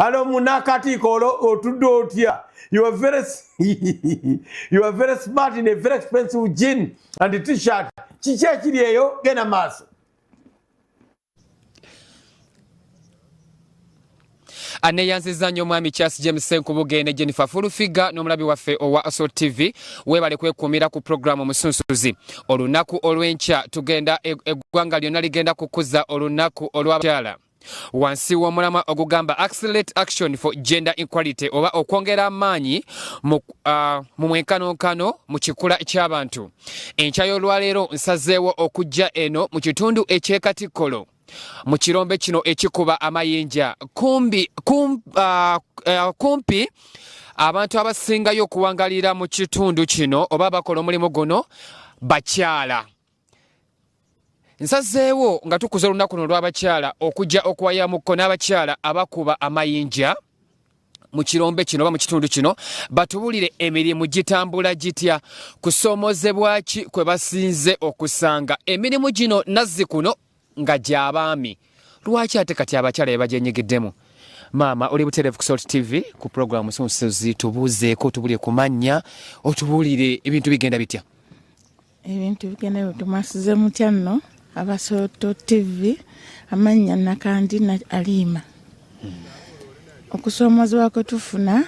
Hello munakati kolo otudotia. You are very you are very smart in a very expensive jean and a t-shirt. Chichachiriyo gena maso. Aneyanziza nnyo mwami Charles James Senkubugge ne Jennifer Fulufiga n'omulabi waffe owa Assault TV webale kwekumira ku programu Musunsuzi. Olunaku olw'enkya tugenda eggwanga lyonna ligenda kukuza olunaku olw'abakyala. Wansi w'omulamwa ogugamba Accelerate Action for Gender Equality oba okwongera amaanyi mu mwenkanonkano mu kikula ky'abantu. Enkya y'olwaleero nsazeewo okujja eno mu kitundu eky'Ekatikkolo. Mu kirombe kino ekikuba amayinja kumpi abantu abasingayo okuwangalira mu kitundu kino oba bakola omulimu guno bakyala. Nsazeewo nga tukuza olunaku luno lw'abakyala okujja okuwayamuko n'abakyala abakuba amayinja mu kirombe kino oba mu kitundu kino batubulire emirimu gitambula gitya, kusoomozebwa ki kwe basinze okusanga emirimu gino nazzikuno nga gy'abaami. Lwaki ate kati abakyala bebajenyigiddemu? Maama oli butereevu ku Assault TV ku programu Musunsuzi, tubuuzeeko otubulire ku mannya, otubuulire ebintu bigenda bitya? Ebintu bigenda bitumasize mutya nno aba Assault TV amannya Nakandi na Alima. Okusoomozebwa kwe tufuna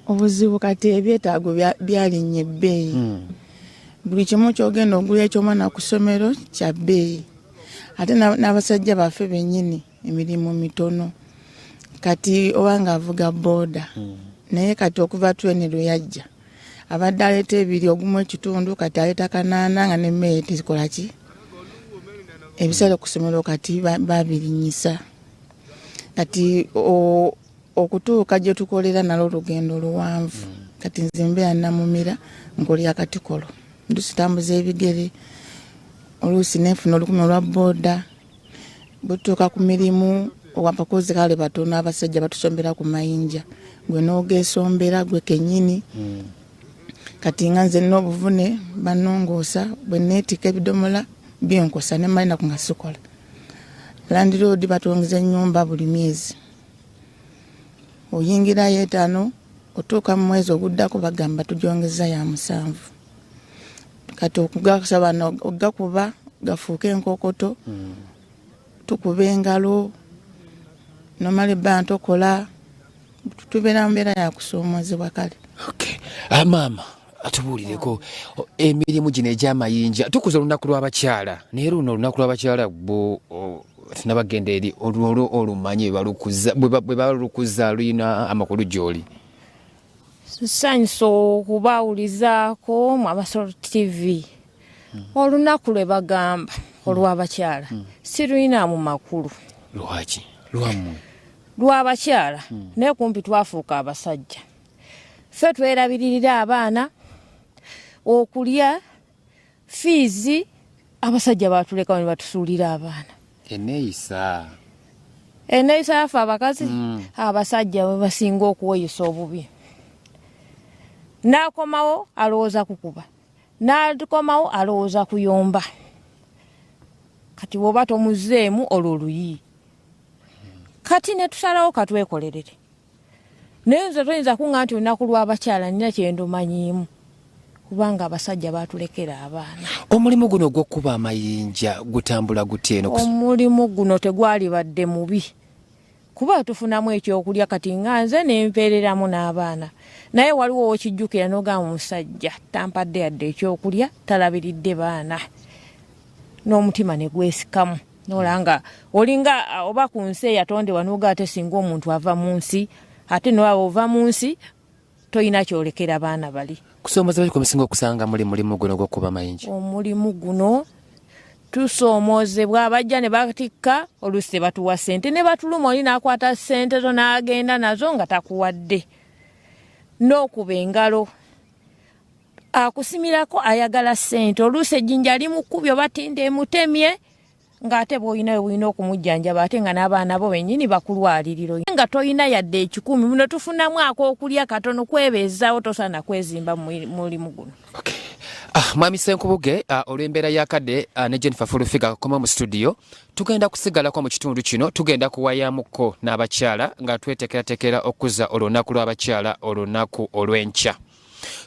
obuzibu kati ebyetaago byalinnye ebbeeyi. Buli kimu kyogenda ogula eky'omwana ku ssomero kya bbeeyi. Ate n'abasajja baffe bennyini emirimu mitono. Kati owanga avuga booda. Naye kati okuva twene lwe yajja abadde aleeta ebiri ogumu ekitundu, kati aleeta kanaana nga n'emmere tikola ki? Ebisale ku ssomero kati babirinnyisa. Kati okutuuka gye tukolera nalwo olugendo luwanvu. Kati nze mbeera Namumira nkolera Katikkolo. Ndusitambuza ebigere oluusi nefuna olukumi olwa booda. Butuuka ku mirimu owabakozi kale batono abasajja batusombera ku mayinja. Gwe n'ogeesombera gwe kennyini. Kati nga nze n'obuvune banongoosa bwe neetika ebidomola byenkosa ne malina ku nga sikola. Landlord batwongeza ennyumba buli myezi. Oyingirayo 5 otuuka mu mwezi oguddako bagamba tugyongeza ya 7. Kati okugasaba ogakuba gafuuka enkokoto, tukuba engalo, nomale bantu okola, tubeera mbeera ya kusoomozebwa kale. Okay. Maama atubuulireko emirimu gino egy'amayinja tukuza olunaku lw'abakyala naye luno olunaku lw'abakyala tunabagenda eri olwo olumanyi bwe balukuza luyina amakulu gy'oli. Tusanyusa okubawulizaako mu Assault TV. Olunaku lwe bagamba olw'abakyala si luyinaamu makulu. Lwaki? Lwammwe? Lw'abakyala naye kumpi twafuuka abasajja. Ffe twerabiririra abaana okulya fiizi, abasajja batuleka ne batusuulira abaana. Eneeyisa yaffe abakazi abasajja we basinga okuweyisa obubi. N'akomawo alowooza kukuba, n'akomawo alowooza kuyomba. Kati bw'oba tomuzzeemu olwo luyi. Kati ne tusalawo katwekolerere. Naye nze toyinza kuŋŋamba nti olunaku lw'abakyala nina kye ndumanyiimu kubanga abasajja baatulekera abaana. Omulimu guno ogw'okkuba amayinja gutambula gutya eno? Omulimu guno tegwali badde mubi kuba tufunamu ekyokulya kati nga nze ne mpeereramu n'abaana. Naye waliwo okijjukira n'ogamba omusajja tampadde yadde ekyokulya talabiridde baana. N'omutima ne gwesikamu. N'olanga olinga oba ku nsi eyatondewa n'oga ate singa omuntu ava mu nsi ate n'oba ova mu nsi toyina kyolekera baana bali. Kusoomozebwa ki kwe musinga okusanga muli mulimu guno ogw'okkuba amayinja? Omulimu guno tusoomozebwa bajja ne batikka oluusi batuwa ssente ne batuluma oli n'akwata ssente zo n'agenda nazo nga takuwadde. N'okuba engalo akusimirako ayagala ssente oluusi ejjinja limukubye batinde emutemye ng'ate bw'olina bw'olina okumujjanjaba ate nga n'abaana bo bennyini bakulwaliriro nga toyina yadde 10 muno tufunamu ak'okulya katono kwebeezaawo tosaana kwezimba mulimu guno. Okay. Mwami Senkubuge olw'embeera yakadde ne Jennifer Fulufiga koma mu studio tugenda kusigalako mu kitundu kino tugenda kuwayamuko n'abakyala nga twetekeratekera okuza olunaku lw'abakyala olunaku olw'enkya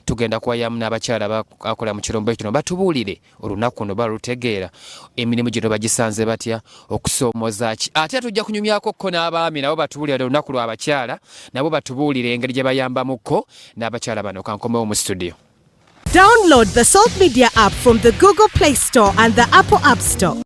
tugenda kuwayamu n'abakyala bakola mu kirombe kino batubuulire olunaku luno balutegeera emirimu gino bagisanze batya okusoomoza ki ate tujja kunyumyako ko n'abaami nabo batubuulire olunaku lw'abakyala nabo batubuulire engeri gye bayambamuko n'abakyala bano kankomewo mu studio. Download the Salt Media app from the Google Play Store and the Apple App Store.